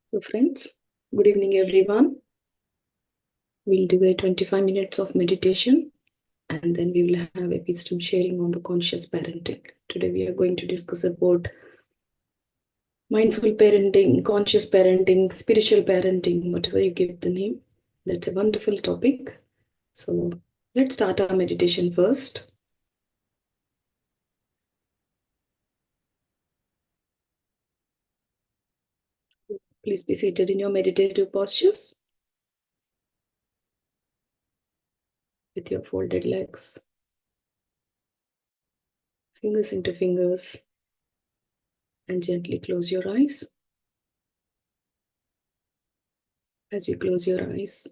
So friends, good evening everyone. We'll do a 25 minutes of meditation and then we will have a wisdom sharing on the conscious parenting. Today we are going to discuss about mindful parenting, conscious parenting, spiritual parenting, whatever you give the name. That's a wonderful topic. So let's start our meditation first. Please be seated in your meditative postures with your folded legs, fingers into fingers, and gently close your eyes. As you close your eyes,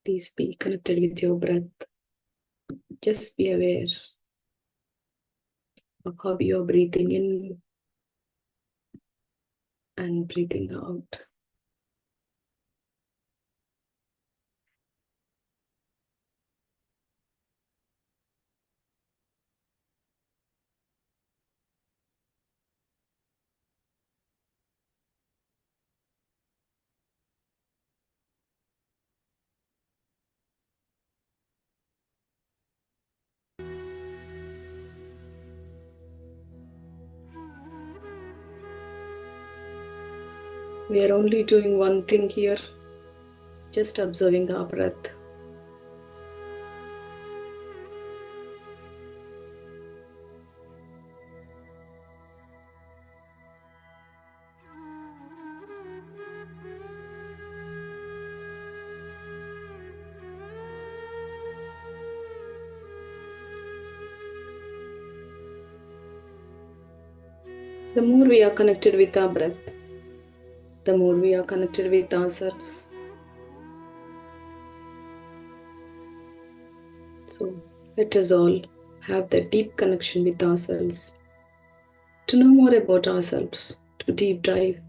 please be connected with your breath. Just be aware of how you're breathing in and breathing out. We are only doing one thing here, just observing our breath. The more we are connected with our breath, the more we are connected with ourselves. So let us all have that deep connection with ourselves, to know more about ourselves, to deep dive.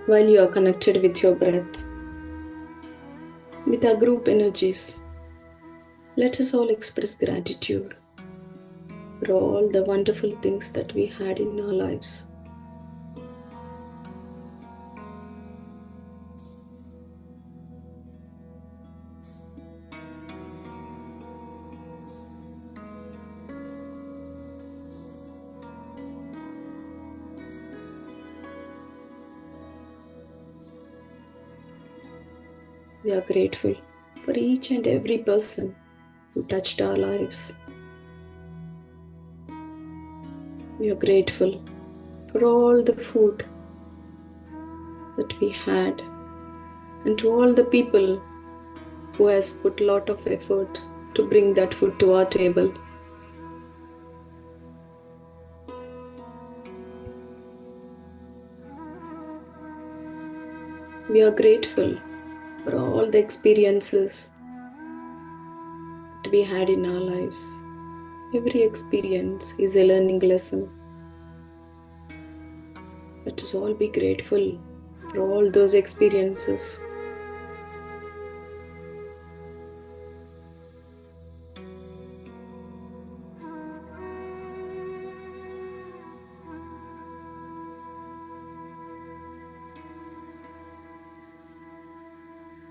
while you are connected with your breath, with our group energies. Let us all express gratitude for all the wonderful things that we had in our lives. We are grateful for each and every person who touched our lives. We are grateful for all the food that we had, and to all the people who has put a lot of effort to bring that food to our table. We are grateful for all the experiences that we had in our lives. Every experience is a learning lesson. Let us all be grateful for all those experiences.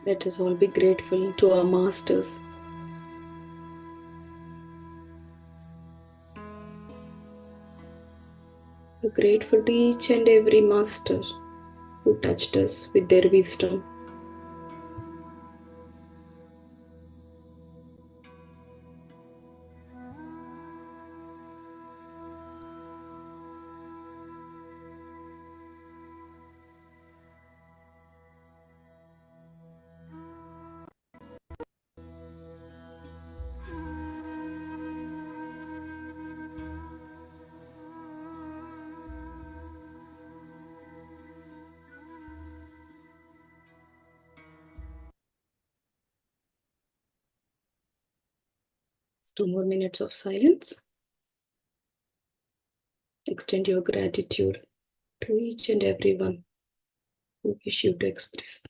Let us all be grateful to our masters. We're grateful to each and every master who touched us with their wisdom. It's 2 more minutes of silence. Extend your gratitude to each and everyone who wish you to express.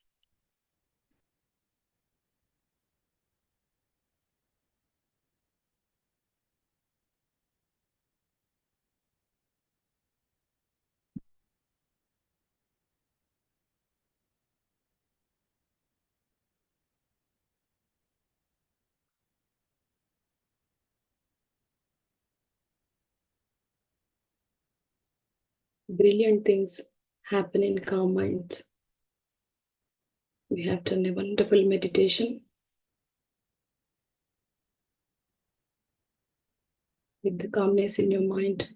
Brilliant things happen in calm minds. We have done a wonderful meditation with the calmness in your mind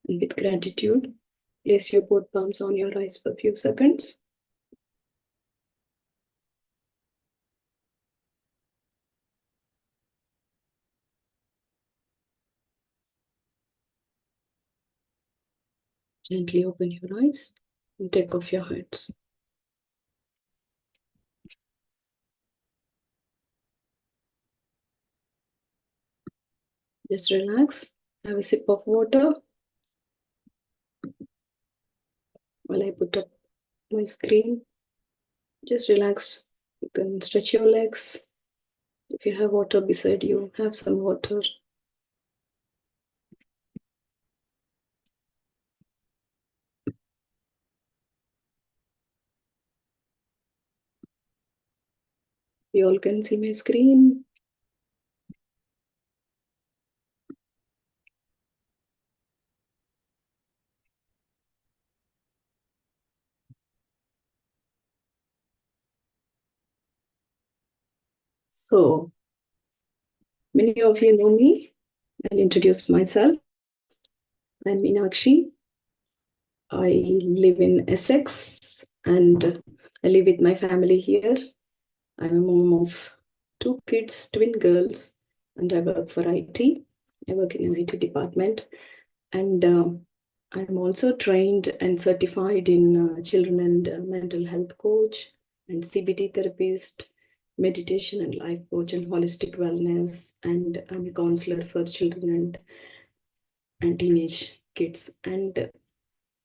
and with gratitude. Place your both palms on your eyes for a few seconds. Gently open your eyes and take off your hands. Just relax. Have a sip of water while I put up my screen. Just relax. You can stretch your legs. If you have water beside you, have some water. You all can see my screen. So, many of you know me. I'll introduce myself. I'm Meenakshi. I live in Essex and I live with my family here. I'm a mom of 2 kids, twin girls, and I work for IT. I work in an IT department, and I'm also trained and certified in children and mental health coach and CBT therapist, meditation and life coach and holistic wellness, and I'm a counselor for children and teenage kids. And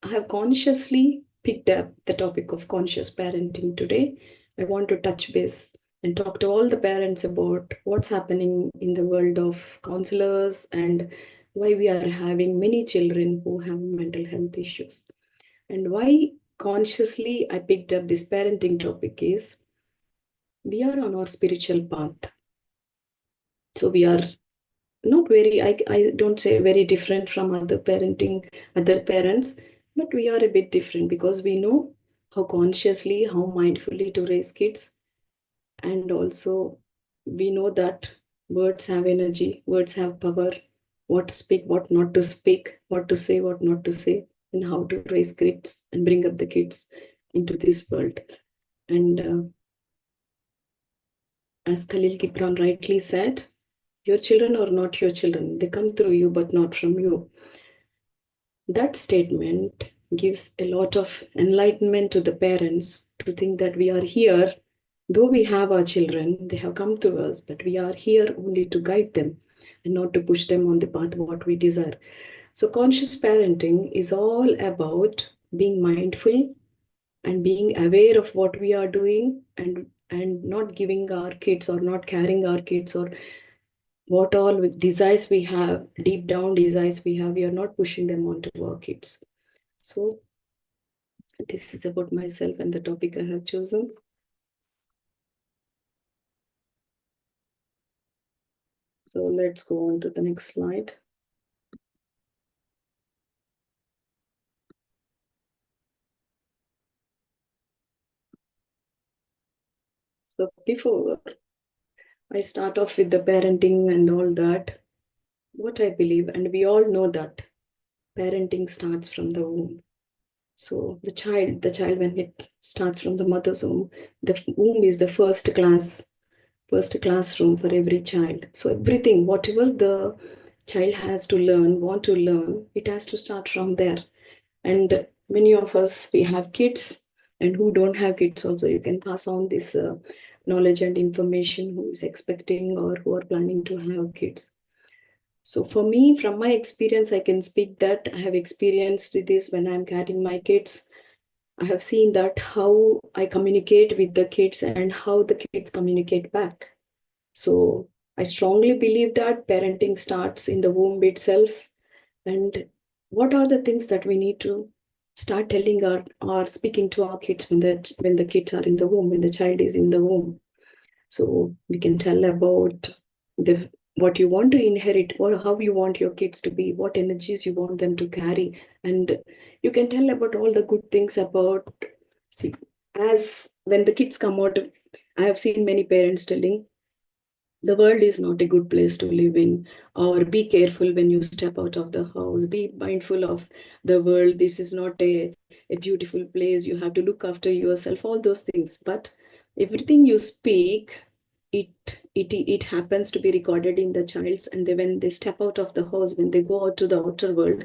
I have consciously picked up the topic of conscious parenting today. I want to touch base and talk to all the parents about what's happening in the world of counselors and why we are having many children who have mental health issues. And why consciously I picked up this parenting topic is we are on our spiritual path. So we are not very, I don't say very different from other parents, but we are a bit different because we know how consciously, how mindfully to raise kids. And also we know that words have energy, words have power, what to speak, what not to speak, what to say, what not to say, and how to raise kids and bring up the kids into this world. And as Khalil Gibran rightly said, your children are not your children. They come through you, but not from you. That statement gives a lot of enlightenment to the parents to think that we are here, though we have our children, they have come to us, but we are here only to guide them and not to push them on the path what we desire. So conscious parenting is all about being mindful and being aware of what we are doing and not giving our kids or not carrying our kids or what all desires we have, deep down desires we have, we are not pushing them onto our kids. So this is about myself and the topic I have chosen. So let's go on to the next slide. So before I start off with the parenting and all that, what I believe, and we all know that parenting starts from the womb. So the child when it starts from the mother's womb, the womb is the first classroom for every child. So everything, whatever the child has to learn, want to learn, it has to start from there. And many of us, we have kids, and who don't have kids also, you can pass on this knowledge and information who is expecting or who are planning to have kids. So for me, from my experience, I can speak that I have experienced this when I'm carrying my kids. I have seen that how I communicate with the kids and how the kids communicate back. So I strongly believe that parenting starts in the womb itself. And what are the things that we need to start telling our or speaking to our kids when the kids are in the womb, when the child is in the womb? So we can tell about the what you want to inherit or how you want your kids to be, what energies you want them to carry. And you can tell about all the good things about, see, as when the kids come out, I have seen many parents telling the world is not a good place to live in, or be careful when you step out of the house, be mindful of the world, this is not a beautiful place, you have to look after yourself, all those things. But everything you speak, it happens to be recorded in the child's, and when they step out of the house, when they go out to the outer world,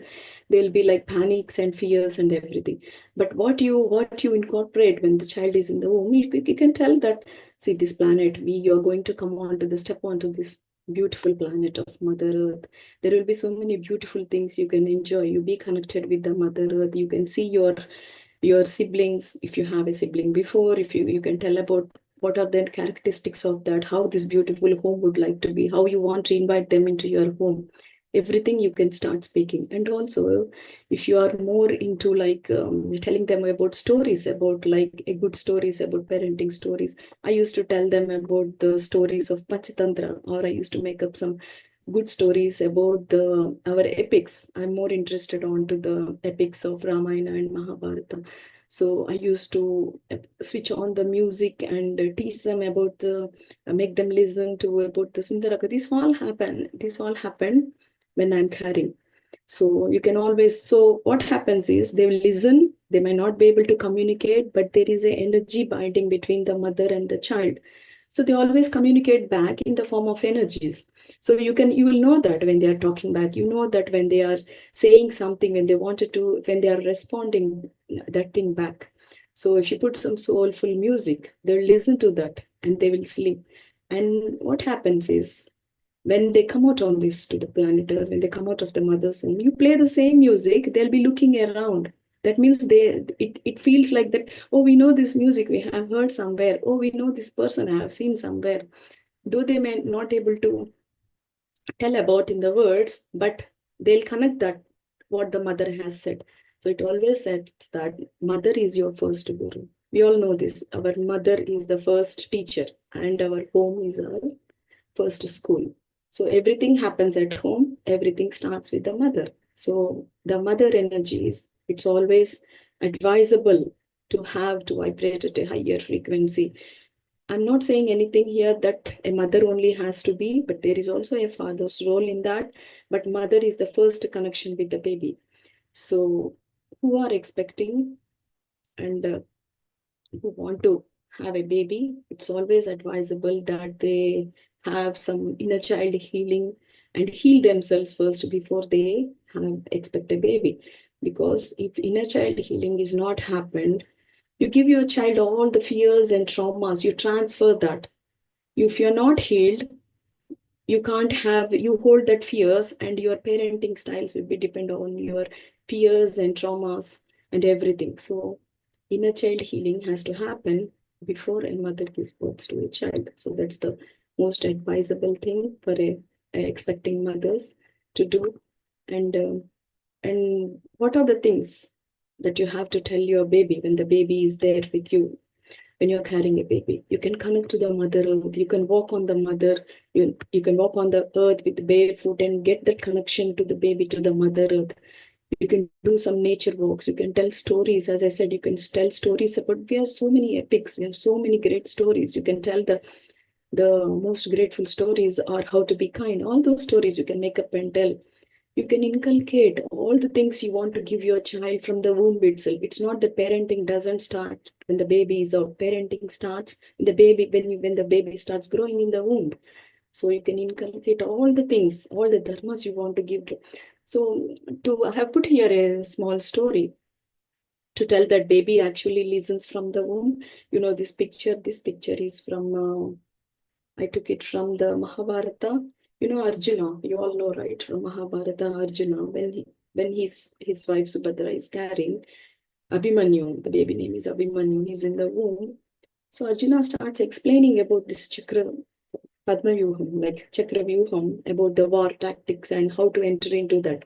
there'll be like panics and fears and everything. But what you incorporate when the child is in the womb, you can tell that, see, this planet, you're going to come on to the step onto this beautiful planet of Mother Earth. There will be so many beautiful things you can enjoy. You be connected with the Mother Earth. You can see your siblings, if you have a sibling before, if you can tell about what are the characteristics of that, how this beautiful home would like to be, how you want to invite them into your home. Everything you can start speaking. And also, if you are more into like telling them about stories, about like a good stories, about parenting stories, I used to tell them about the stories of Panchatantra, or I used to make up some good stories about our epics. I'm more interested on to the epics of Ramayana and Mahabharata. So I used to switch on the music and teach them about make them listen to about the Sundaraka. This all happened when I'm carrying. So you can always, so what happens is they will listen, they may not be able to communicate, but there is an energy binding between the mother and the child. So they always communicate back in the form of energies. So you will know that when they are talking back, you know that when they are saying something, when they are responding that thing back. So if you put some soulful music, they'll listen to that and they will sleep. And what happens is when they come out on this to the planet Earth, when they come out of the mother's womb, you play the same music, they'll be looking around. That means it feels like that, oh, we know this music, we have heard somewhere. Oh, we know this person, I have seen somewhere. Though they may not able to tell about in the words, but they'll connect that what the mother has said. So it always says that mother is your first guru. We all know this. Our mother is the first teacher, and our home is our first school. So everything happens at home. Everything starts with the mother. So the mother energies, it's always advisable to have to vibrate at a higher frequency. I'm not saying anything here that a mother only has to be, but there is also a father's role in that. But mother is the first connection with the baby. So who are expecting and who want to have a baby, it's always advisable that they have some inner child healing and heal themselves first before they have expect a baby. Because if inner child healing is not happened, you give your child all the fears and traumas, you transfer that. If you're not healed, you can't have, you hold that fears, and your parenting styles will be depend on your fears and traumas and everything. So inner child healing has to happen before a mother gives birth to a child. So that's the most advisable thing for a expecting mothers to do. And um, and what are the things that you have to tell your baby when the baby is there with you? When you're carrying a baby, you can connect to the mother earth, you can walk on the mother, you can walk on the earth with barefoot and get that connection to the baby, to the mother earth. You can do some nature walks, you can tell stories. As I said, you can tell stories about, we have so many epics, we have so many great stories. You can tell the most grateful stories, or how to be kind. All those stories you can make up and tell. You can inculcate all the things you want to give your child from the womb itself. It's not that parenting doesn't start when the baby is out. Parenting starts when the baby, when the baby starts growing in the womb. So you can inculcate all the things, all the dharmas you want to give. So I have put here a small story to tell that baby actually listens from the womb. You know, this picture is from I took it from the Mahabharata. You know Arjuna, you all know, right? From Mahabharata, Arjuna, when his wife Subhadra is carrying Abhimanyu, the baby name is Abhimanyu, he's in the womb. So Arjuna starts explaining about this Chakra Padma Vyuham, like Chakra Vyuham, about the war tactics and how to enter into that.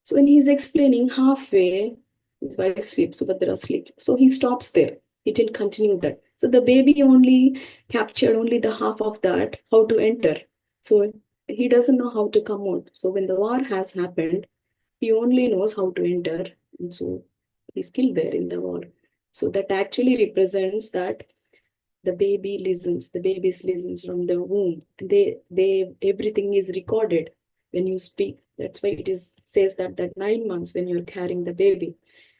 So when he's explaining halfway, his wife sleeps, Subhadra sleeps. So he stops there. He didn't continue that. So the baby only captured only the half of that, how to enter. So he doesn't know how to come out. So when the war has happened, he only knows how to enter. And so he's killed there in the war. So that actually represents that the baby listens, the babies listens from the womb. They everything is recorded when you speak. That's why it is says that 9 months when you're carrying the baby,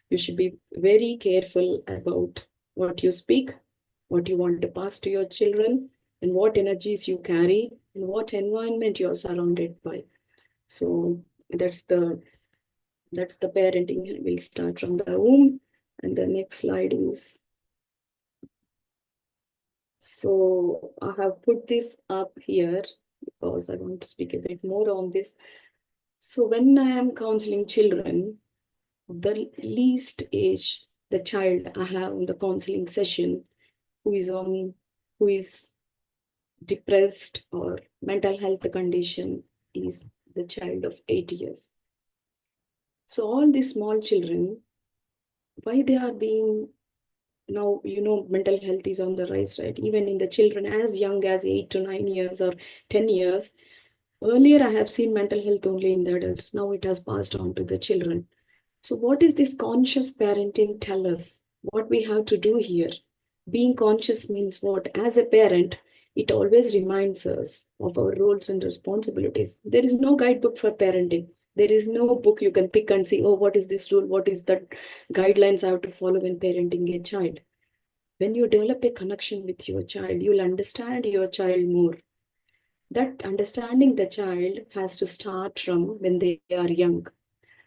you should be very careful about what you speak, what you want to pass to your children, and what energies you carry, and what environment you're surrounded by. So that's the parenting. Will start from the womb. And the next slide is, so I have put this up here because I want to speak a bit more on this. So when I am counseling children, the least age, the child I have in the counseling session who is on, who is depressed or mental health condition, is the child of 8 years. So all these small children, why they are being, now, mental health is on the rise, right? Even in the children as young as 8 to 9 years or 10 years. Earlier, I have seen mental health only in the adults. Now it has passed on to the children. So what is this conscious parenting tell us? What we have to do here? Being conscious means what? As a parent, it always reminds us of our roles and responsibilities. There is no guidebook for parenting. There is no book you can pick and see, oh, what is this rule? What is that guidelines I have to follow when parenting a child? When you develop a connection with your child, you'll understand your child more. That understanding the child has to start from when they are young.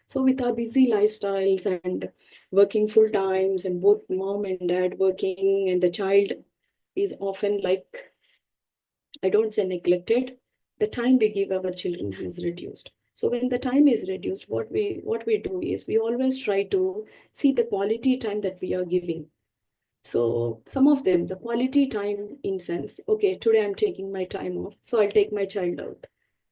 So with our busy lifestyles and working full times, and both mom and dad working, and the child is often like, I don't say neglected, the time we give our children has reduced. So when the time is reduced, what we do is we always try to see the quality time that we are giving. So some of them, the quality time in sense, okay, today I'm taking my time off, so I'll take my child out.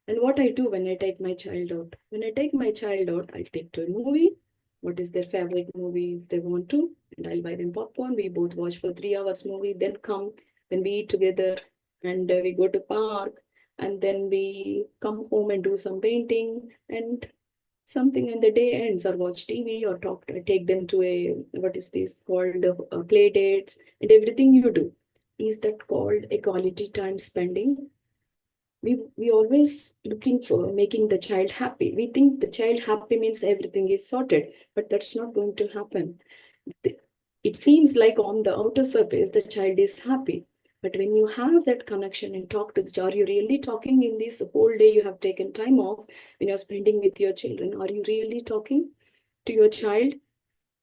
And what I do when I take my child out? When I take my child out, I'll take to a movie. What is their favorite movie if they want to? And I'll buy them popcorn. We both watch for 3 hours movie, then come, then we eat together, and we go to park, and then we come home and do some painting and something, and the day ends, or watch TV or take them to a, what is this called, play dates, and everything you do. Is that called a quality time spending? We always looking for making the child happy. We think the child happy means everything is sorted, but that's not going to happen. It seems like on the outer surface the child is happy, but when you have that connection and talk to the child, are you really talking in this whole day you have taken time off when you're spending with your children? Are you really talking to your child?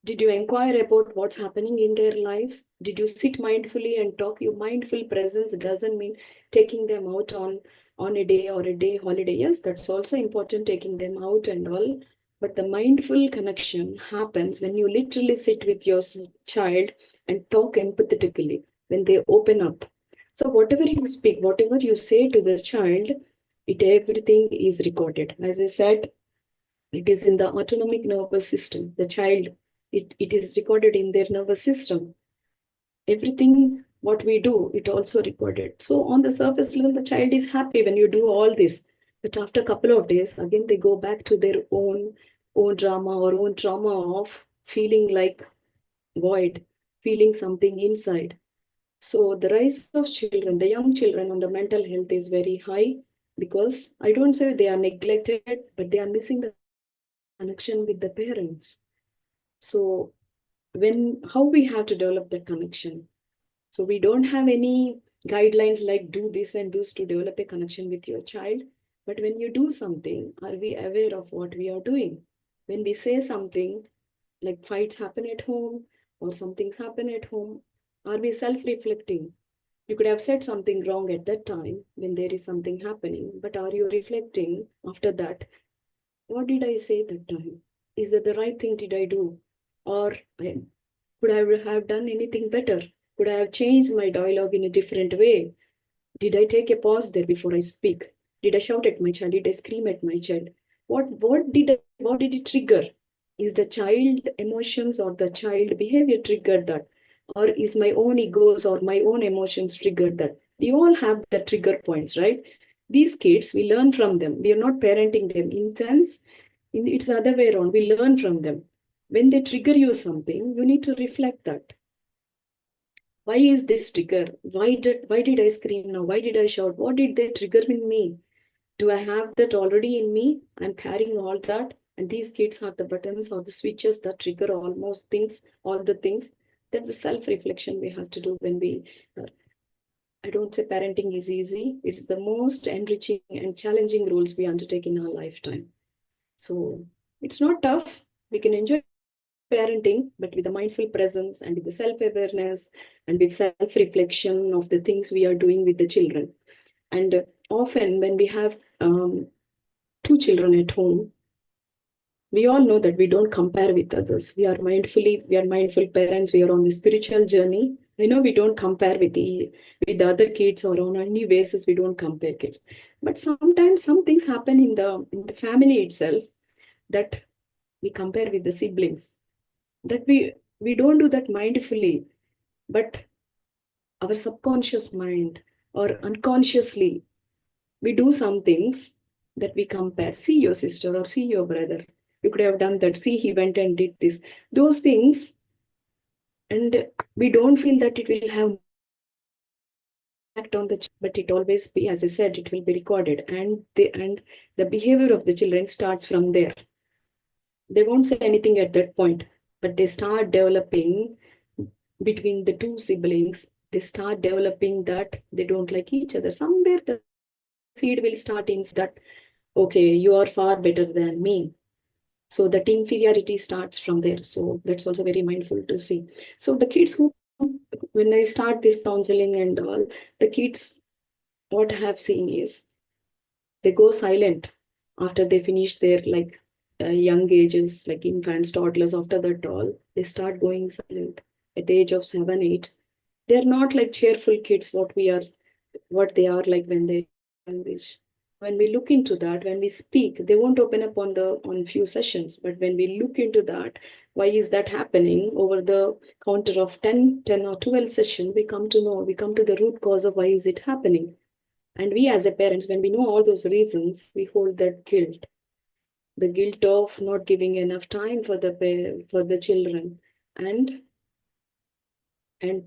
Did you inquire about what's happening in their lives? Did you sit mindfully and talk? Your mindful presence doesn't mean taking them out on a day or a day holiday. Yes, that's also important, taking them out and all. But the mindful connection happens when you literally sit with your child and talk empathetically, when they open up. So whatever you speak, whatever you say to the child, everything is recorded. As I said, it is in the autonomic nervous system. The child, it is recorded in their nervous system. Everything what we do, it also recorded. So on the surface level, the child is happy when you do all this. But after a couple of days, again, they go back to their own drama or own trauma of feeling like void, feeling something inside. So the rise of children, the young children on the mental health is very high, because I don't say they are neglected, but they are missing the connection with the parents. So how we have to develop that connection? So we don't have any guidelines like do this and this to develop a connection with your child. But when you do something, are we aware of what we are doing? When we say something, like fights happen at home or something's happen at home, are we self-reflecting? You could have said something wrong at that time when there is something happening, but are you reflecting after that? What did I say that time? Is that the right thing did I do? Or could I have done anything better? Could I have changed my dialogue in a different way? Did I take a pause there before I speak? Did I shout at my child? Did I scream at my child? What did it trigger? Is the child emotions or the child behavior triggered that? Or is my own egos or my own emotions triggered that? We all have the trigger points, right? These kids, we learn from them. We are not parenting them. In sense, it's the other way around. We learn from them. When they trigger you something, you need to reflect that. Why is this trigger? Why did I scream now? Why did I shout? What did they trigger in me? Do I have that already in me? I'm carrying all that. And these kids have the buttons or the switches that trigger almost things, all the things. That's the self-reflection we have to do when I don't say parenting is easy. It's the most enriching and challenging roles we undertake in our lifetime. So it's not tough. We can enjoy parenting, but with a mindful presence and with the self-awareness and with self-reflection of the things we are doing with the children. And often when we have two children at home, we all know that we don't compare with others. We are mindful parents. We are on the spiritual journey. I know we don't compare with the other kids, or on any basis we don't compare kids. But sometimes some things happen in the family itself that we compare with the siblings. That we don't do that mindfully, but our subconscious mind or unconsciously we do some things that we compare. See your sister or see your brother. You could have done that. See, he went and did this. Those things, and we don't feel that it will have impact on the child, but it always be, as I said, it will be recorded. And the behavior of the children starts from there. They won't say anything at that point, but they start developing between the two siblings. They start developing that they don't like each other. Somewhere the seed will start in that, okay, you are far better than me. So that inferiority starts from there. So that's also very mindful to see. So the kids who, when I start this counseling and all, the kids, what I have seen is they go silent. after they finish their young ages, like infants, toddlers, after that all, they start going silent at the age of 7, 8. They're not like cheerful kids, what they are like when they're young age. When we look into that, when we speak, they won't open up on few sessions. But when we look into that, why is that happening over the counter of 10 or 12 session, we come to know, we come to the root cause of why is it happening. And we as a parents, when we know all those reasons, we hold that guilt, the guilt of not giving enough time for the children. And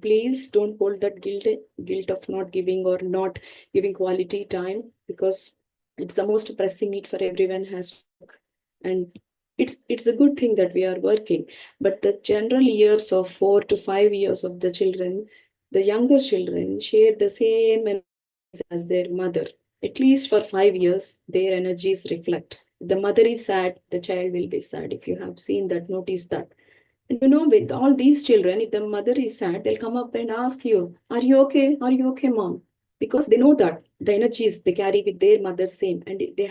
please don't hold that guilt of not giving or not giving quality time, because it's the most pressing need for everyone has to work. And it's a good thing that we are working, but the general years of 4 to 5 years of the children, the younger children share the same energies as their mother. At least for 5 years, their energies reflect. If the mother is sad, the child will be sad. If you have seen that, notice that. And with all these children, if the mother is sad, they'll come up and ask you, "Are you okay? Are you okay, mom?" Because they know that the energies they carry with their mother same, and they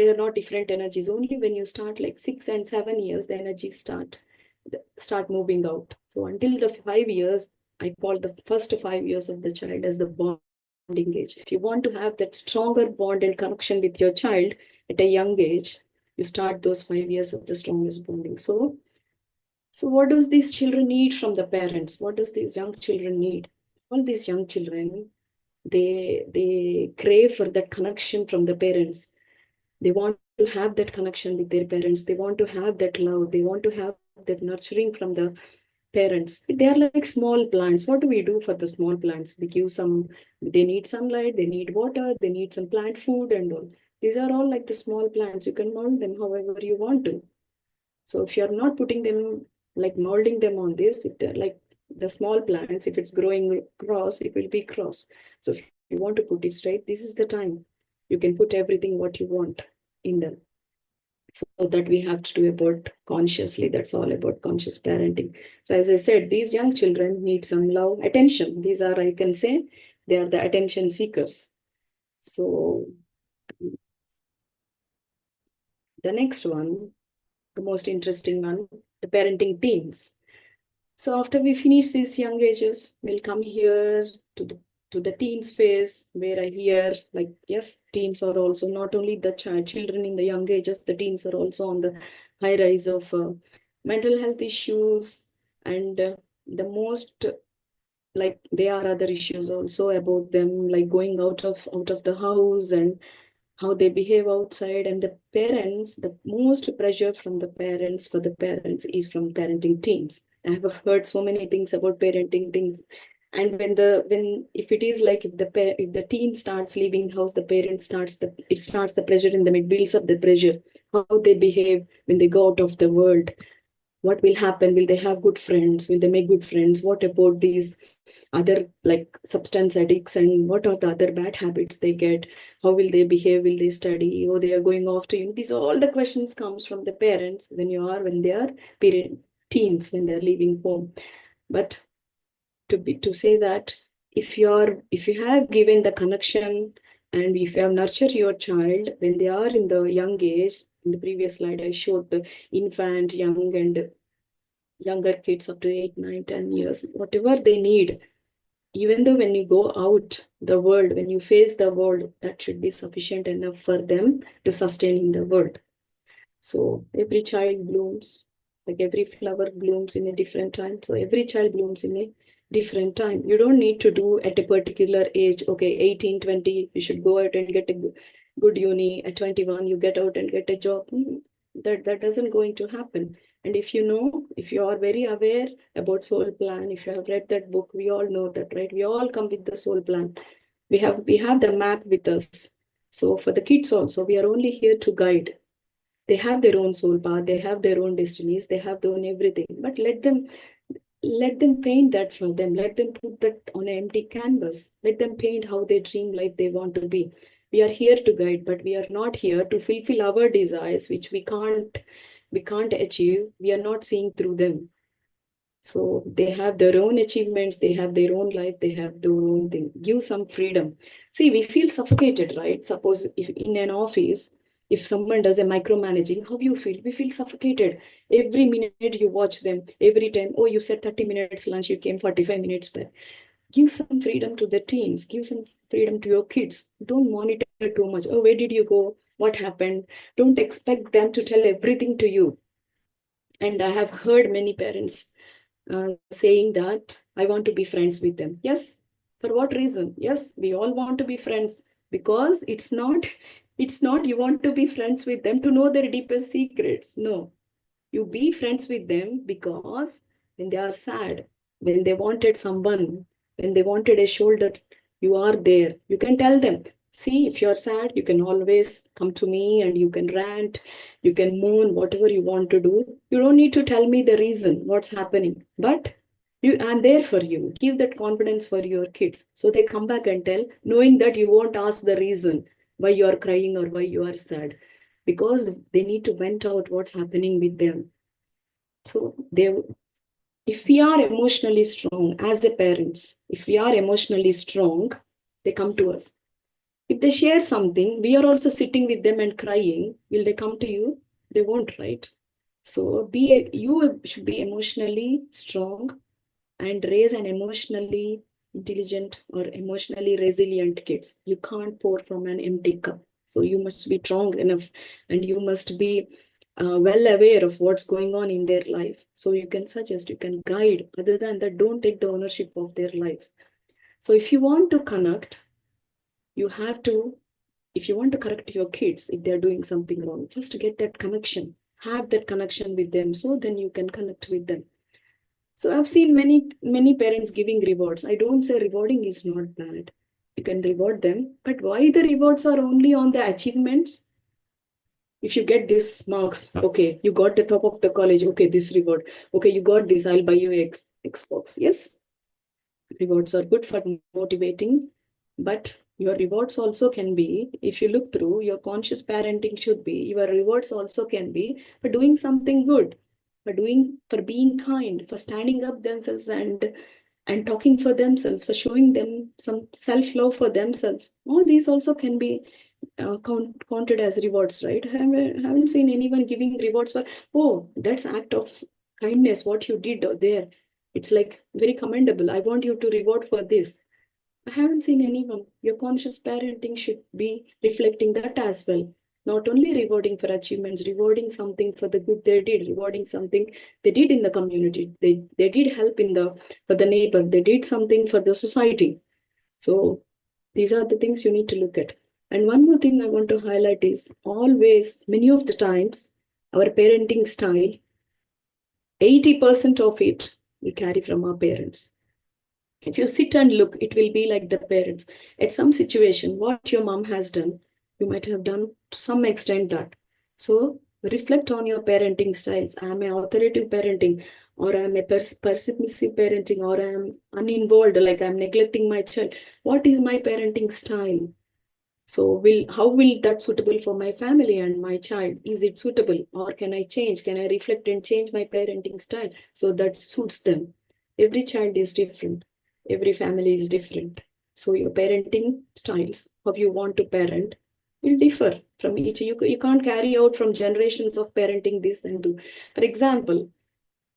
are not different energies. Only when you start like 6 and 7 years, the energies start moving out. So until the 5 years, I call the first 5 years of the child as the bonding age. If you want to have that stronger bond and connection with your child at a young age, you start those 5 years of the strongest bonding. So what does these children need from the parents? What does these young children need? All these young children, they crave for that connection from the parents. They want to have that connection with their parents. They want to have that love. They want to have that nurturing from the parents. They are like small plants. What do we do for the small plants? We give some, they need sunlight, they need water, they need some plant food and all. These are all like the small plants. You can mold them however you want to. So if you're not putting them, like molding them on this, if they're like the small plants, if it's growing cross, it will be cross. So if you want to put it straight, this is the time. You can put everything what you want in them. So that we have to do about consciously. That's all about conscious parenting. So as I said, these young children need some love, attention. These are, I can say, they are the attention seekers. So the next one, the most interesting one, the parenting teens. So after we finish these young ages, we'll come here to the teens phase, where I hear like, yes, teens are also not only the children in the young ages, the teens are also on the high rise of mental health issues. And the most, like, there are other issues also about them, like going out of the house and how they behave outside. And the parents, the most pressure from the parents for the parents is from parenting teens. I have heard so many things about parenting things. And when if it is like, if the teen starts leaving house, the parent starts the pressure in them. It builds up the pressure, how they behave when they go out of the world. What will happen? Will they have good friends? Will they make good friends? What about these other like substance addicts, and what are the other bad habits they get? How will they behave? Will they study, or they are going off to these are all the questions comes from the parents when they are parent teens, when they're leaving home. But to say that, if you have given the connection, and if you have nurtured your child when they are in the young age, in the previous slide I showed the infant, young and younger kids up to 8, 9, 10 years, whatever they need, even though when you go out the world, when you face the world, that should be sufficient enough for them to sustain in the world. So every child blooms, like every flower blooms in a different time. So every child blooms in a different time. You don't need to do at a particular age. Okay, 18, 20, you should go out and get a good uni. At 21, you get out and get a job. That doesn't going to happen. And if you are very aware about soul plan, if you have read that book, we all know that, right? We all come with the soul plan. We have the map with us. So for the kids also, we are only here to guide. They have their own soul path, they have their own destinies, they have their own everything. But let them paint that for them. Let them put that on an empty canvas. Let them paint how they dream life they want to be. We are here to guide, but we are not here to fulfill our desires, which we can't achieve. We are not seeing through them. So they have their own achievements, they have their own life, they have their own thing. Give some freedom. See, we feel suffocated, right? Suppose if in an office, if someone does a micromanaging, how you feel? We feel suffocated. Every minute you watch them, every time, oh, you said 30 minutes lunch, you came 45 minutes back. Give some freedom to the teens, give some freedom to your kids. Don't monitor too much. Oh, where did you go? What happened? Don't expect them to tell everything to you. And I have heard many parents saying that I want to be friends with them. Yes, for what reason? Yes, we all want to be friends because it's not you want to be friends with them to know their deepest secrets. No, you be friends with them because when they are sad, when they wanted someone, when they wanted a shoulder, you are there. You can tell them, see, if you're sad, you can always come to me and you can rant, you can moan, whatever you want to do. You don't need to tell me the reason, what's happening. But I'm there for you. Give that confidence for your kids. So they come back and tell, knowing that you won't ask the reason why you are crying or why you are sad, because they need to vent out what's happening with them. So if we are emotionally strong as a parents, if we are emotionally strong, they come to us. If they share something, we are also sitting with them and crying. Will they come to you? They won't, right? So you should be emotionally strong and raise an emotionally intelligent or emotionally resilient kids. You can't pour from an empty cup. So you must be strong enough and you must be well aware of what's going on in their life. So you can suggest, you can guide. Other than that, don't take the ownership of their lives. So if you want to connect, you have to, if you want to correct your kids, if they're doing something wrong, first get that connection, have that connection with them. So then you can connect with them. So I've seen many parents giving rewards. I don't say rewarding is not bad. You can reward them, but why the rewards are only on the achievements? If you get this marks, okay, you got the top of the college, okay, this reward. Okay, you got this, I'll buy you Xbox. Yes, rewards are good for motivating, but your rewards also can be, if you look through, your conscious parenting should be, your rewards also can be for doing something good, for being kind, for standing up themselves and talking for themselves, for showing them some self-love for themselves. All these also can be counted as rewards, right? I haven't seen anyone giving rewards for, oh, that's act of kindness, what you did there. It's like very commendable. I want you to reward for this. I haven't seen anyone. Your conscious parenting should be reflecting that as well. Not only rewarding for achievements, rewarding something for the good they did, rewarding something they did in the community. They did help for the neighbor. They did something for the society. So these are the things you need to look at. And one more thing I want to highlight is always, many of the times, our parenting style, 80% of it we carry from our parents. If you sit and look, it will be like the parents. At some situation, what your mom has done, you might have done to some extent that. So reflect on your parenting styles. Am I authoritative parenting, or am I permissive parenting, or I am uninvolved, like I'm neglecting my child? What is my parenting style? So how will that suitable for my family and my child? Is it suitable, or can I change? Can I reflect and change my parenting style so that suits them? Every child is different. Every family is different. So your parenting styles, how you want to parent, will differ from each. You can't carry out from generations of parenting this and do. For example,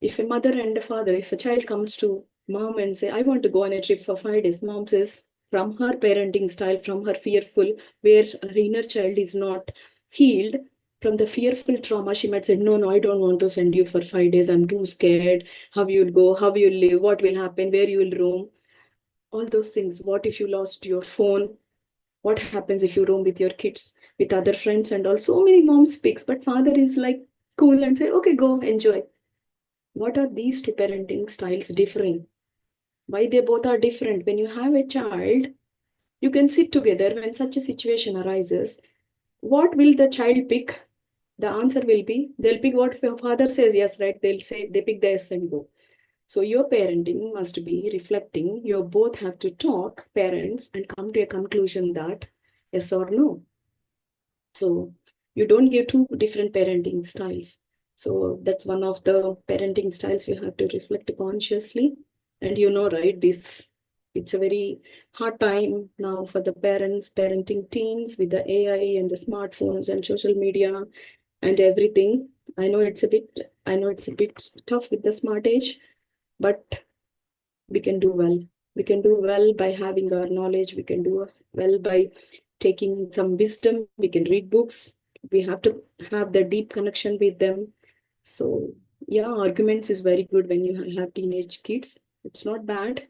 if a mother and a father, if a child comes to mom and say, I want to go on a trip for 5 days, mom says, from her parenting style, from her fearful, where her inner child is not healed, from the fearful trauma, she might say, no, I don't want to send you for 5 days. I'm too scared. How you'll go, how you'll live, what will happen, where you will roam, all those things. What if you lost your phone? What happens if you roam with your kids, with other friends and all? So many moms speaks, but father is like cool and say, okay, go enjoy. What are these two parenting styles differing? Why they both are different? When you have a child, you can sit together when such a situation arises. What will the child pick? The answer will be, they'll pick what your father says, yes, right? They'll say, they pick the yes and go. So your parenting must be reflecting. You both have to talk, parents, and come to a conclusion that yes or no. So you don't give two different parenting styles. So that's one of the parenting styles you have to reflect consciously. And you know, right, this It's a very hard time now for the parents, parenting teens with the AI and the smartphones and social media and everything. I know it's a bit tough with the smart age, but we can do well. We can do well by having our knowledge. We can do well by taking some wisdom. We can read books. We have to have the deep connection with them. So, yeah, arguments is very good when you have teenage kids. It's not bad.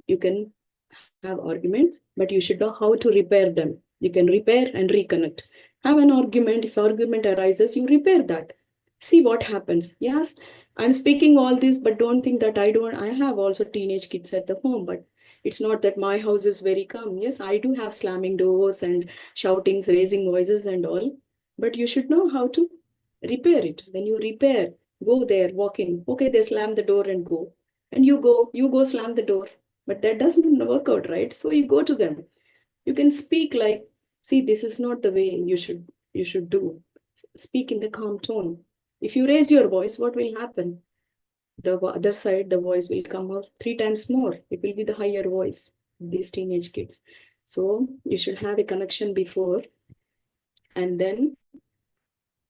You can have arguments, but you should know how to repair them. You can repair and reconnect. Have an argument. If argument arises, you repair that. See what happens. Yes, I'm speaking all this, but don't think that I have also teenage kids at the home, but it's not that my house is very calm. Yes, I do have slamming doors and shoutings, raising voices and all, but you should know how to repair it. When you repair, go there, walk in. Okay, they slam the door and go. And you go slam the door, but that doesn't work out, right? So you go to them. You can speak like, see, this is not the way you should do. Speak in the calm tone. If you raise your voice, what will happen? The other side, the voice will come out three times more. It will be the higher voice, these teenage kids. So you should have a connection before, and then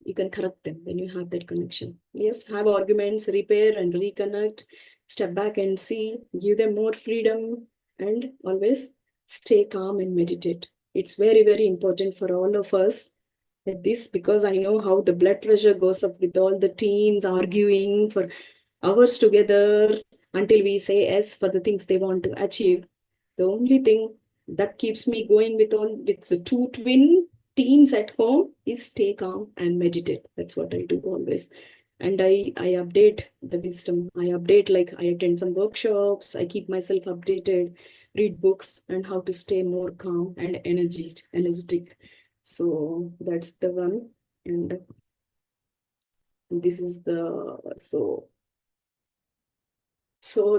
you can correct them when you have that connection. Yes, have arguments, repair and reconnect, step back and see, give them more freedom, and always stay calm and meditate. It's very, very important for all of us at this, because I know how the blood pressure goes up with all the teens arguing for hours together until we say yes for the things they want to achieve. The only thing that keeps me going with the two twin teens at home is stay calm and meditate. That's what I do always. And I update the wisdom. I update, like I attend some workshops, I keep myself updated, read books and how to stay more calm and energetic. So that's the one. And this is the so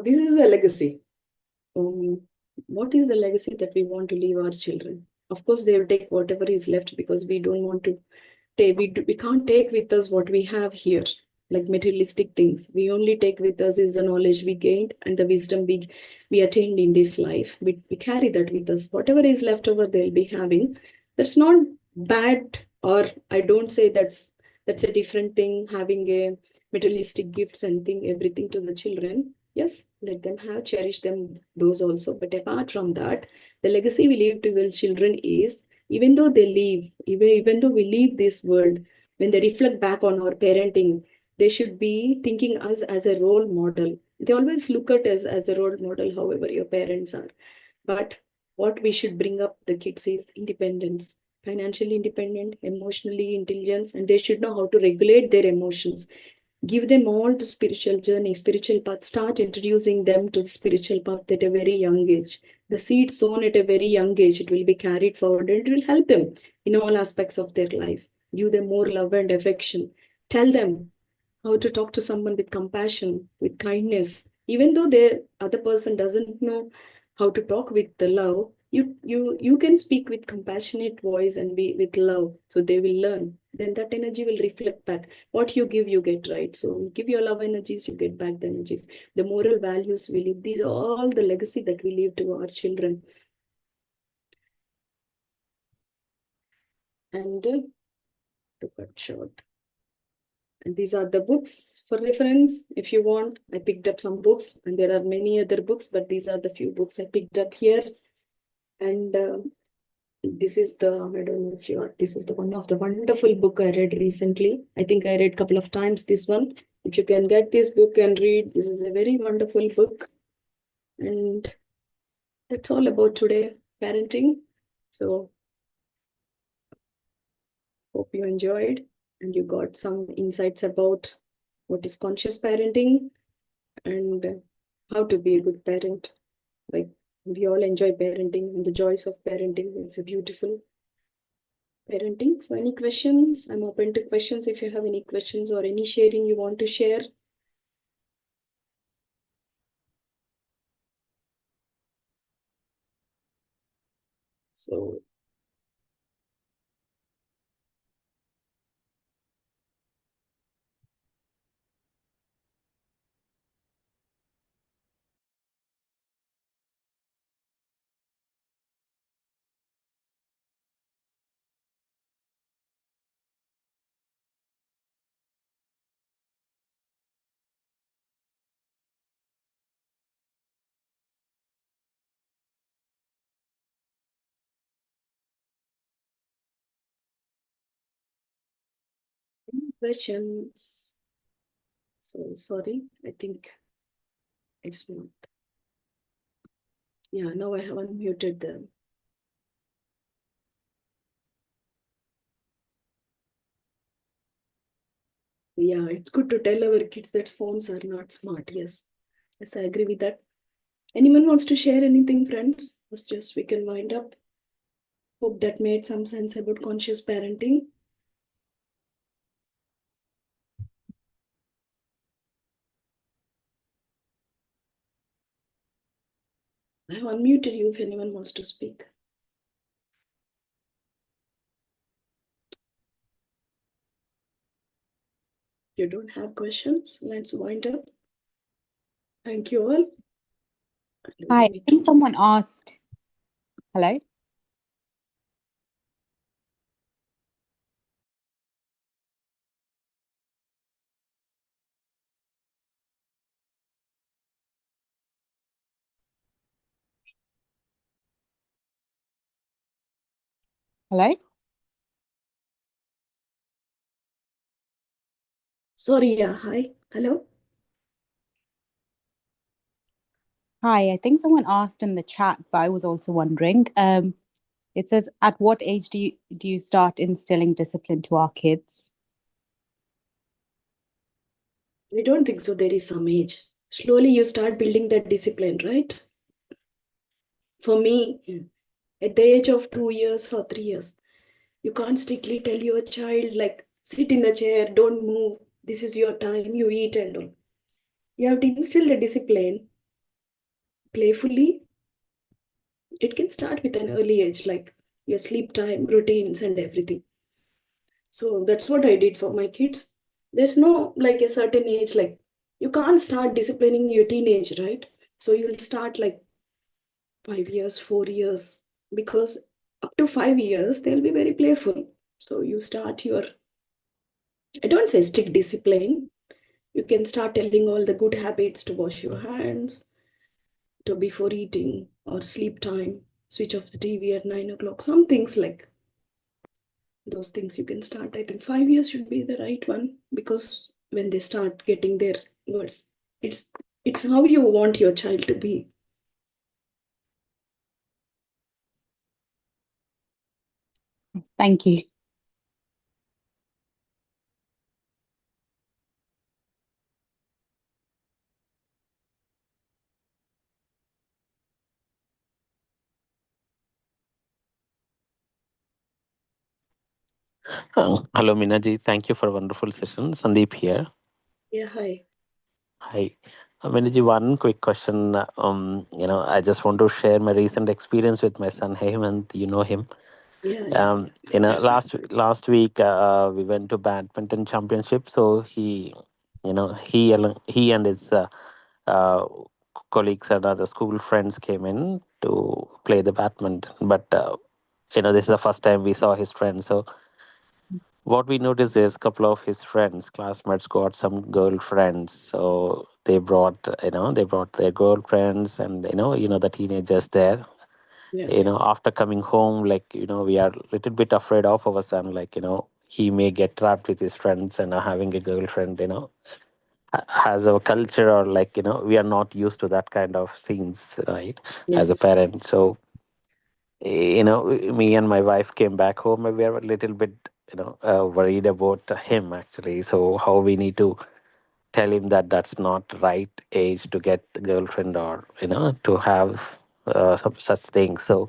this is a legacy. um, what is the legacy that we want to leave our children? Of course, they will take whatever is left, because we don't want to take, we can't take with us what we have here, like materialistic things. We only take with us is the knowledge we gained and the wisdom we attained in this life. We carry that with us. Whatever is left over, they'll be having. That's not bad, or I don't say that's a different thing, having a materialistic gifts and thing, everything to the children. Yes, let them have, cherish them, those also. But apart from that, the legacy we leave to our children is, even though they leave, even though we leave this world, when they reflect back on our parenting, they should be thinking us as a role model. They always look at us as a role model, however your parents are. But what we should bring up the kids is independence, financially independent, emotionally intelligence, and they should know how to regulate their emotions. Give them all the spiritual journey, spiritual path. Start introducing them to the spiritual path at a very young age. The seed sown at a very young age, it will be carried forward and it will help them in all aspects of their life. Give them more love and affection. Tell them how to talk to someone with compassion, with kindness. Even though the other person doesn't know how to talk with the love, you can speak with compassionate voice and be with love, so they will learn. Then that energy will reflect back. What you give, you get, right? So give your love energies, you get back the energies. The moral values we leave, these are all the legacy that we leave to our children. And to cut short, and these are the books for reference. If you want, I picked up some books, and there are many other books, but these are the few books I picked up here. And this is the, I don't know if you are, this is the one of the wonderful book I read recently. I think I read a couple of times this one. If you can get this book and read, this is a very wonderful book. And that's all about today, parenting. So hope you enjoyed and you got some insights about what is conscious parenting and how to be a good parent. Like, we all enjoy parenting and the joys of parenting. It's a beautiful parenting. So any questions? I'm open to questions if you have any questions or any sharing you want to share. So questions? So sorry, I think it's not. Yeah, now I have unmuted them. Yeah, it's good to tell our kids that phones are not smart. Yes, yes, I agree with that. Anyone wants to share anything, friends? Or just we can wind up. Hope that made some sense about conscious parenting. I have unmuted you if anyone wants to speak. You don't have questions? Let's wind up. Thank you all. Hi, I think someone asked. Hello? Hello? Sorry, yeah, hi. Hello? Hi, I think someone asked in the chat, but I was also wondering. It says, at what age do you start instilling discipline to our kids? I don't think so. There is some age. Slowly you start building that discipline, right? For me, at the age of 2 years or 3 years, you can't strictly tell your child, like, sit in the chair, don't move, this is your time, you eat and all. You have to instill the discipline playfully. It can start with an early age, like your sleep time, routines, and everything. So that's what I did for my kids. There's no like a certain age, like you can't start disciplining your teenage, right? So you'll start like 5 years, 4 years, because up to 5 years, they'll be very playful. So you start your, I don't say strict discipline. You can start telling all the good habits to wash your hands, to before eating or sleep time, switch off the TV at 9 o'clock, some things like those things you can start. I think 5 years should be the right one because when they start getting their words, it's it's how you want your child to be. Thank you. Hello, Minaji. Thank you for a wonderful session. Sandeep here. Yeah, hi. Hi. Minaji, one quick question. I just want to share my recent experience with my son Hemant. You know him. Yeah. Last week we went to badminton championship. So he and his uh, colleagues and other school friends came in to play the badminton. But this is the first time we saw his friends. So what we noticed is a couple of his friends, classmates, got some girlfriends. So they brought their girlfriends, and the teenagers there. Yeah. After coming home, like we are a little bit afraid of our son, like he may get trapped with his friends and having a girlfriend. Has a culture, or like we are not used to that kind of scenes, right? As a Yes. parent, so me and my wife came back home and we were a little bit worried about him actually, so how we need to tell him that that's not right age to get a girlfriend, or to have some such things. So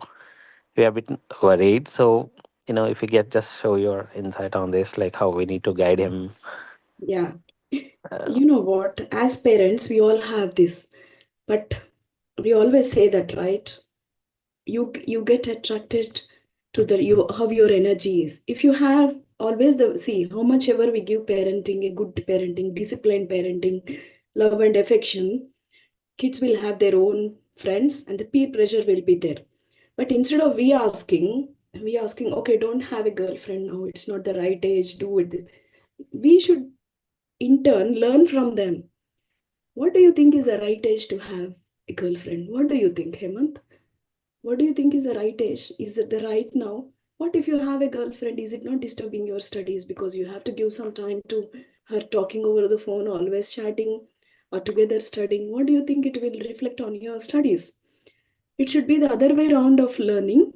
we are a bit worried. So if you get just show your insight on this, like how we need to guide him. Yeah. uh, You know what? As parents, we all have this, but we always say that, right? You get attracted to the you how your energy is. If you have always the see how much ever we give parenting, a good parenting, disciplined parenting, love and affection, kids will have their own friends and the peer pressure will be there. But instead of we asking, okay, don't have a girlfriend now, it's not the right age, do it. We should in turn learn from them. What do you think is the right age to have a girlfriend? What do you think, Hemant? What do you think is the right age? Is it the right now? What if you have a girlfriend? Is it not disturbing your studies because you have to give some time to her, talking over the phone, always chatting, or together studying? What do you think it will reflect on your studies? It should be the other way around of learning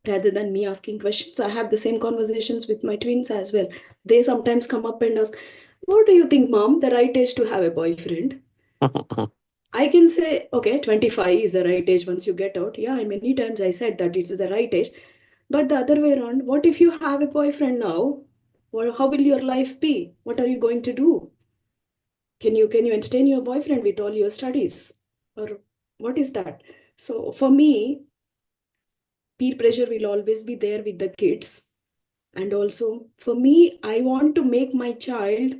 rather than me asking questions. I have the same conversations with my twins as well. They sometimes come up and ask, what do you think, mom, the right age to have a boyfriend? I can say, okay, 25 is the right age once you get out. Yeah, many times I said that it's the right age. But the other way around, what if you have a boyfriend now? Well, how will your life be? What are you going to do? Can you entertain your boyfriend with all your studies? Or what is that? So for me, peer pressure will always be there with the kids. And also for me, I want to make my child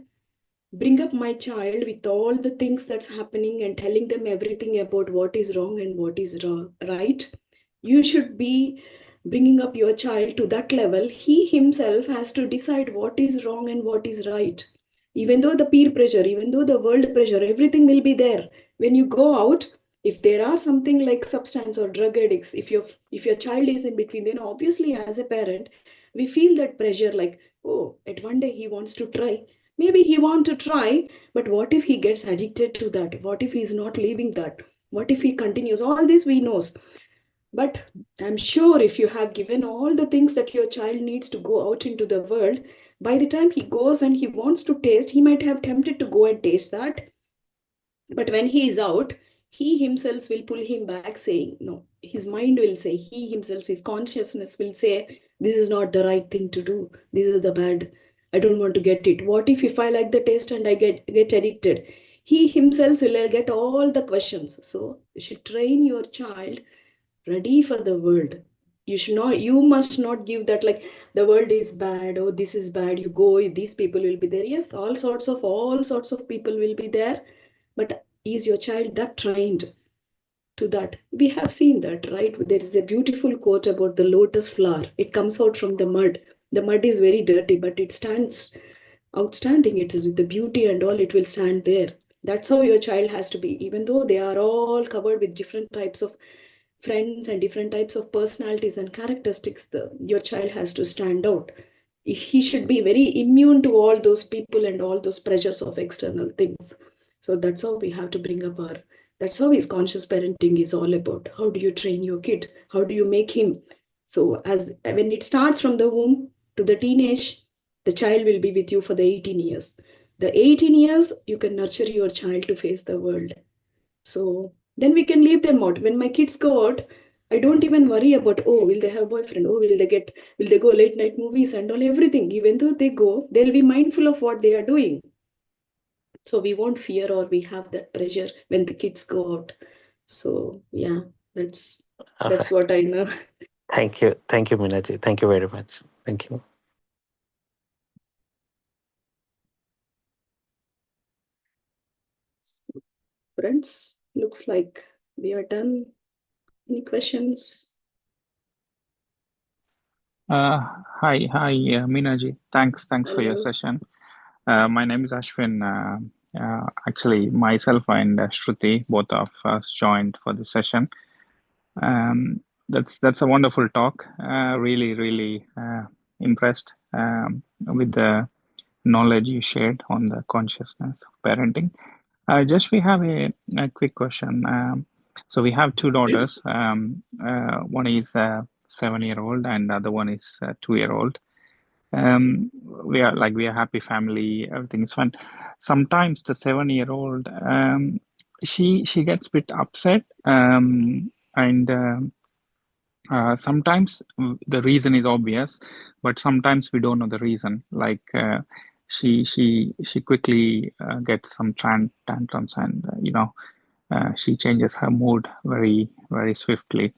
bring up my child with all the things that's happening and telling them everything about what is wrong and what is right. You should be bringing up your child to that level. He himself has to decide what is wrong and what is right. Even though the peer pressure, even though the world pressure, everything will be there. When you go out, if there are something like substance or drug addicts, if your child is in between, then obviously as a parent, we feel that pressure like, oh, at one day he wants to try. Maybe he want to try, but what if he gets addicted to that? What if he's not leaving that? What if he continues? All this we knows. But I'm sure if you have given all the things that your child needs to go out into the world, by the time he goes and he wants to taste, he might have tempted to go and taste that. But when he is out, he himself will pull him back, saying, no, his mind will say, he himself, his consciousness will say, this is not the right thing to do. This is the bad. I don't want to get it. What if I like the taste and I get addicted? He himself will get all the questions. So you should train your child ready for the world. You must not give that like the world is bad, oh this is bad, you go, these people will be there. Yes, all sorts of people will be there, but is your child that trained to that? We have seen that, right? There is a beautiful quote about the lotus flower. It comes out from the mud. The mud is very dirty, but it stands outstanding. It is with the beauty and all, it will stand there. That's how your child has to be. Even though they are all covered with different types of friends and different types of personalities and characteristics, your child has to stand out. He should be very immune to all those people and all those pressures of external things. So that's how we have to bring up our, that's how his conscious parenting is all about. How do you train your kid? How do you make him? So as when it starts from the womb to the teenage, the child will be with you for the 18 years. The 18 years, you can nurture your child to face the world. So then we can leave them out. When my kids go out, I don't even worry about, oh, will they have boyfriend? Oh, will they go late night movies and all everything? Even though they go, they'll be mindful of what they are doing. So we won't fear or we have that pressure when the kids go out. So yeah, that's All that's right. what I know. Thank you. Thank you, Meenakshi. Thank you very much. Thank you. Friends, looks like we are done. Any questions? Hi, Meenakshi. Thanks for your Hello. session. My name is Ashwin. Actually, myself and Shruti, both of us joined for the session. That's a wonderful talk. Really impressed with the knowledge you shared on the consciousness of parenting. Just we have a quick question. So we have two daughters. One is 7-year-old and the other one is 2-year-old. We are happy family, everything is fine. Sometimes the 7-year-old, she gets a bit upset, and sometimes the reason is obvious, but sometimes we don't know the reason. Like she quickly gets some tantrums, and she changes her mood very swiftly.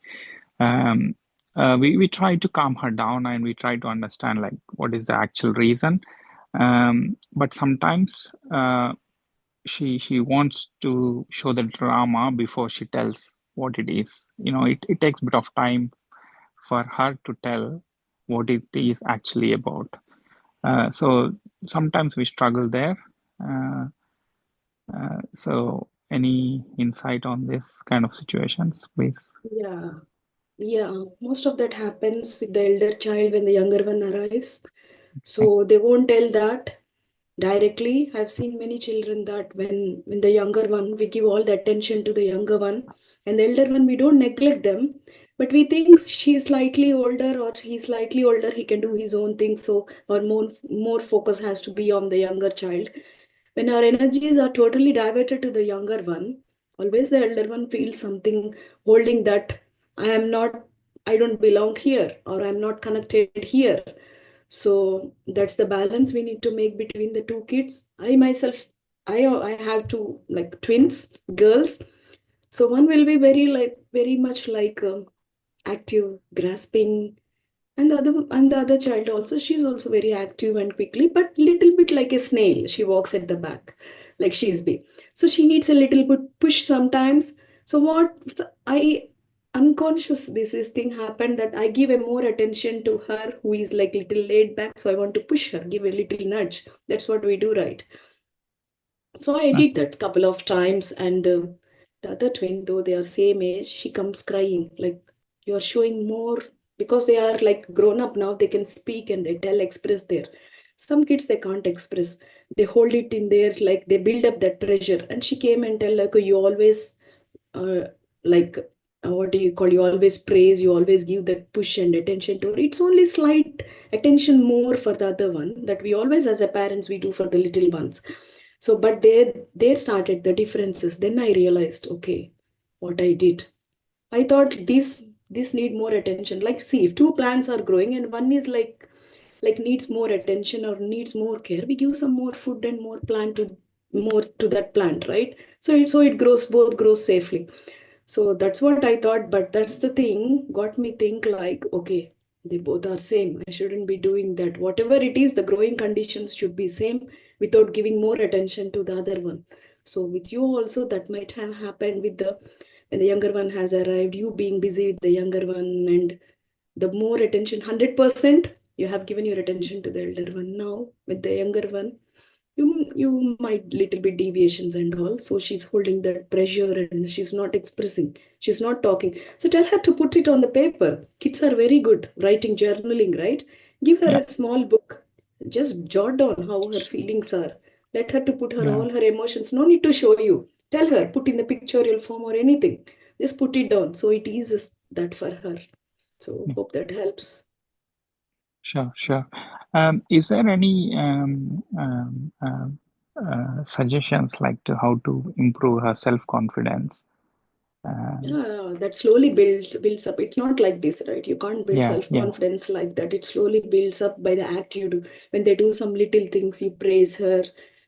Um, we try to calm her down and we try to understand like what is the actual reason. But sometimes she wants to show the drama before she tells what it is. It takes a bit of time for her to tell what it is actually about. So sometimes we struggle there. Uh, so any insight on this kind of situations, please? Yeah. Yeah, most of that happens with the elder child when the younger one arrives. So they won't tell that directly. I've seen many children that when the younger one, we give all the attention to the younger one, and the elder one, we don't neglect them, but we think she's slightly older or he's slightly older, he can do his own thing. So our more focus has to be on the younger child. When our energies are totally diverted to the younger one, always the elder one feels something holding that I don't belong here, or I'm not connected here. So that's the balance we need to make between the two kids. I myself, I have two like twins, girls. So one will be very much like active, grasping, and the other child also, she's also very active and quickly, but little bit like a snail. She walks at the back, like she's big. So she needs a little bit push sometimes. So what I unconscious this is thing happened that I give a more attention to her who is like little laid back. So I want to push her, give a little nudge. That's what we do, right? So I did that couple of times, and the other twin, though they are same age, she comes crying like, "You're showing more," because they are like grown up now. They can speak and they express their. Some kids they can't express. They hold it in there, like they build up that pressure. And she came and tell like, "Oh, you always uh, like what do you call? You always praise. You always give that push and attention to her. It's only slight attention more for the other one that we always as a parents we do for the little ones." So, but there started the differences. Then I realized, okay, what I did. I thought this need more attention. Like, see, if two plants are growing and one is like needs more attention or needs more care, we give some more food and more to that plant, right? So it grows, both grows safely. So that's what I thought, but that's the thing got me think like, okay, they both are same. I shouldn't be doing that. Whatever it is, the growing conditions should be same without giving more attention to the other one. So with you also, that might have happened with the when the younger one has arrived, you being busy with the younger one, and the more attention, 100%, you have given your attention to the elder one. Now with the younger one, you might little bit deviations and all. So she's holding that pressure and she's not expressing, she's not talking. So tell her to put it on the paper. Kids are very good writing, journaling, right? Give her Yeah, a small book, just jot down how her feelings are. Let her to put her yeah, all her emotions. No need to show you. Tell her, put in the pictorial form or anything, just put it down so it eases that for her. So yeah. hope that helps. Sure, sure. Is there any suggestions like to how to improve her self-confidence? Yeah, that slowly builds up. It's not like this, right? You can't build Yeah, yeah, self-confidence like that. It slowly builds up by the act you do. When they do some little things, you praise her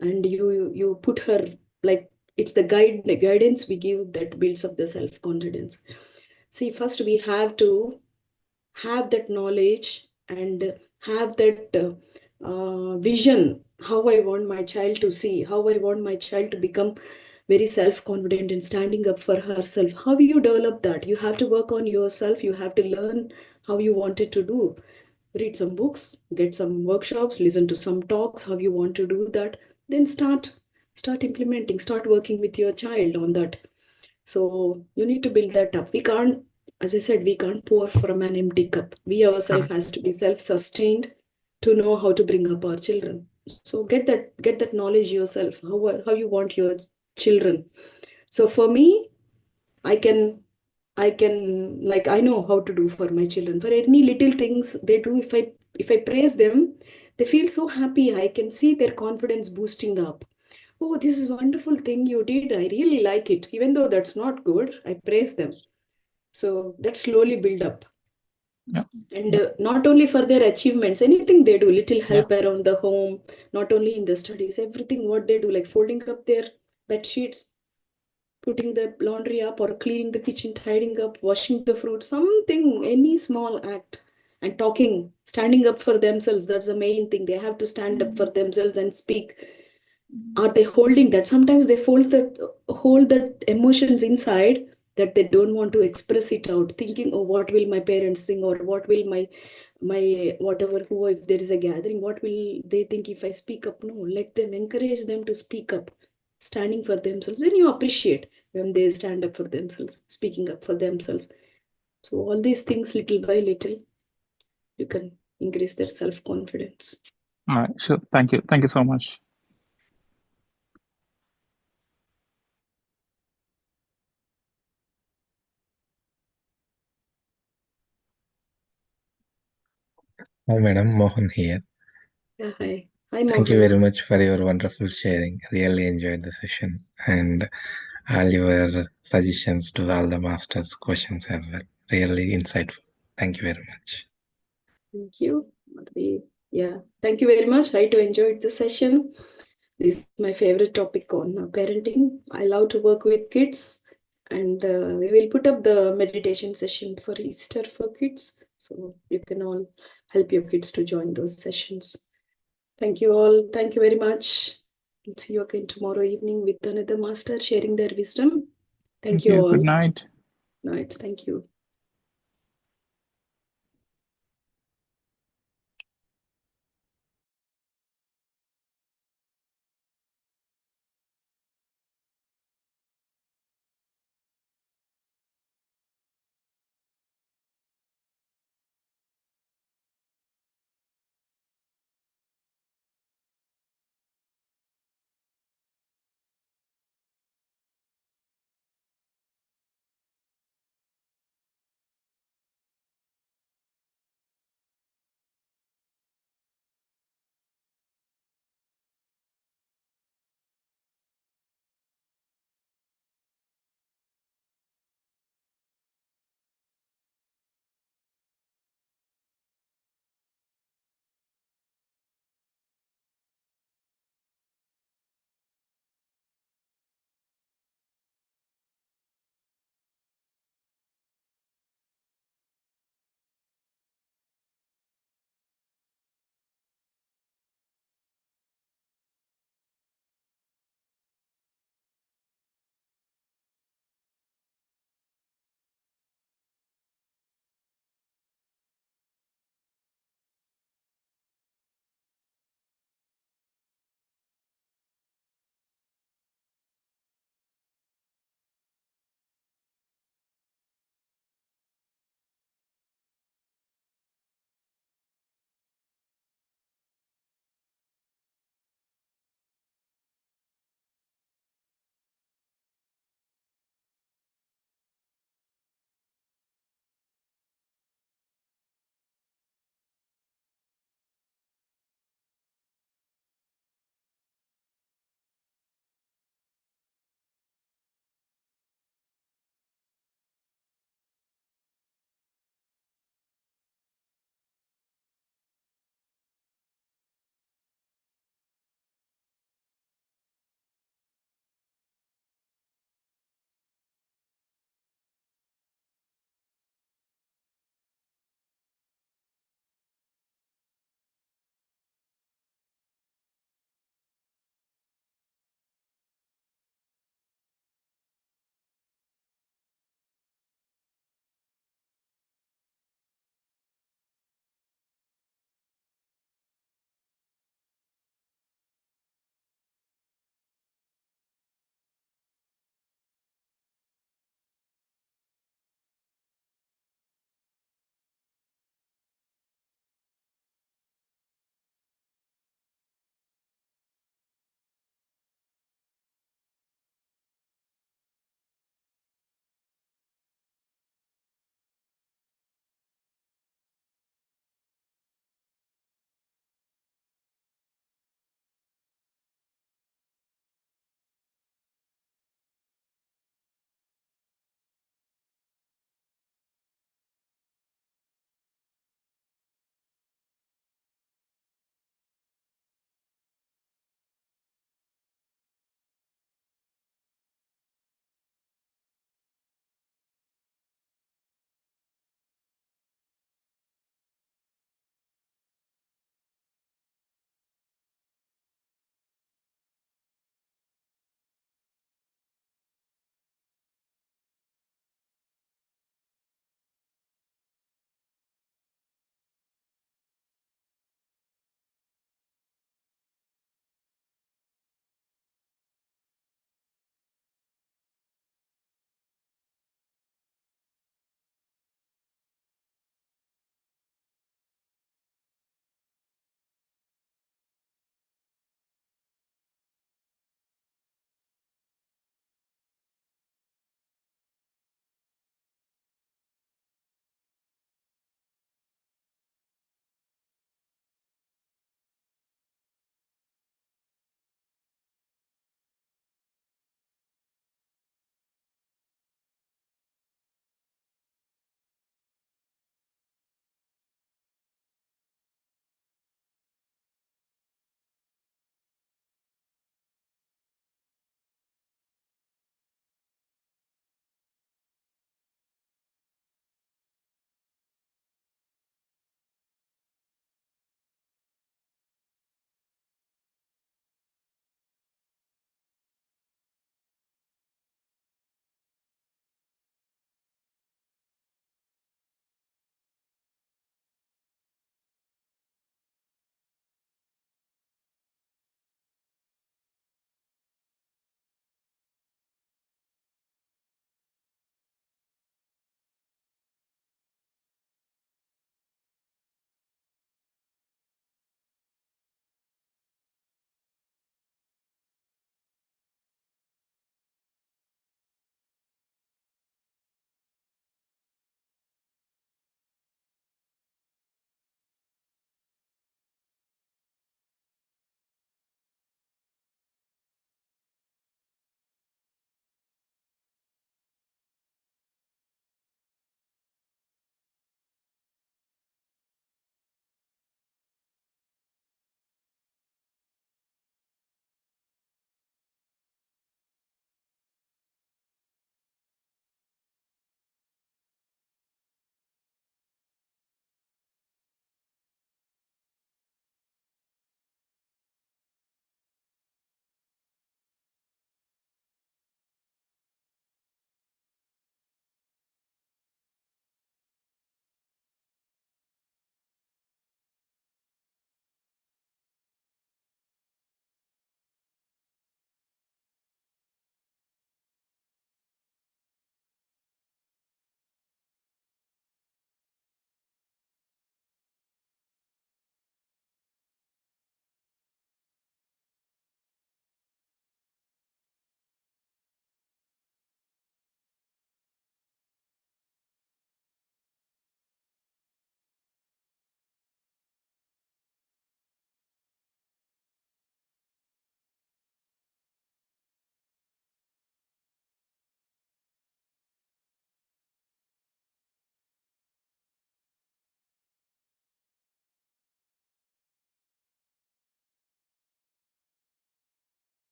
and you put her like it's the guidance we give that builds up the self-confidence. See, first we have to have that knowledge and have that vision, how I want my child to see, how I want my child to become very self-confident and standing up for herself. How you develop that? You have to work on yourself. You have to learn how you want it to do. Read some books, get some workshops, listen to some talks, how you want to do that. Then start implementing, start working with your child on that. So you need to build that up. We can't, as I said, we can't pour from an empty cup. We ourselves correct. has to be self-sustained to know how to bring up our children. So get that knowledge yourself, how you want your children. So for me, I can like I know how to do for my children. For any little things they do, if I praise them, they feel so happy. I can see their confidence boosting up. Oh, this is a wonderful thing you did. I really like it. Even though that's not good, I praise them. So that slowly build up. Yeah, And yeah, not only for their achievements, anything they do, little yeah, help around the home, not only in the studies, everything what they do, like folding up their bed sheets, putting the laundry up, or cleaning the kitchen, tidying up, washing the fruit, something, any small act. And talking, standing up for themselves. That's the main thing. They have to stand up for themselves and speak. Are they holding that? Sometimes they hold that emotions inside that they don't want to express it out, thinking, oh, what will my parents think, or what will my whatever, who, if there is a gathering, what will they think if I speak up? No, let them, encourage them to speak up, standing for themselves. Then you appreciate when they stand up for themselves, speaking up for themselves. So all these things, little by little, you can increase their self-confidence. All right, sure. Thank you. Thank you so much. Hi, Madam. Mohan here. Yeah, hi. Hi, Mohan. Thank you very much for your wonderful sharing. Really enjoyed the session, and all your suggestions to all the masters' questions are really insightful. Thank you very much. Thank you. Yeah, thank you very much. I too enjoyed the session. This is my favorite topic on parenting. I love to work with kids, and we will put up the meditation session for Easter for kids. So you can all help your kids to join those sessions. Thank you all. Thank you very much. We'll see you again tomorrow evening with another master sharing their wisdom. Thank you all. Good night. Night. Thank you.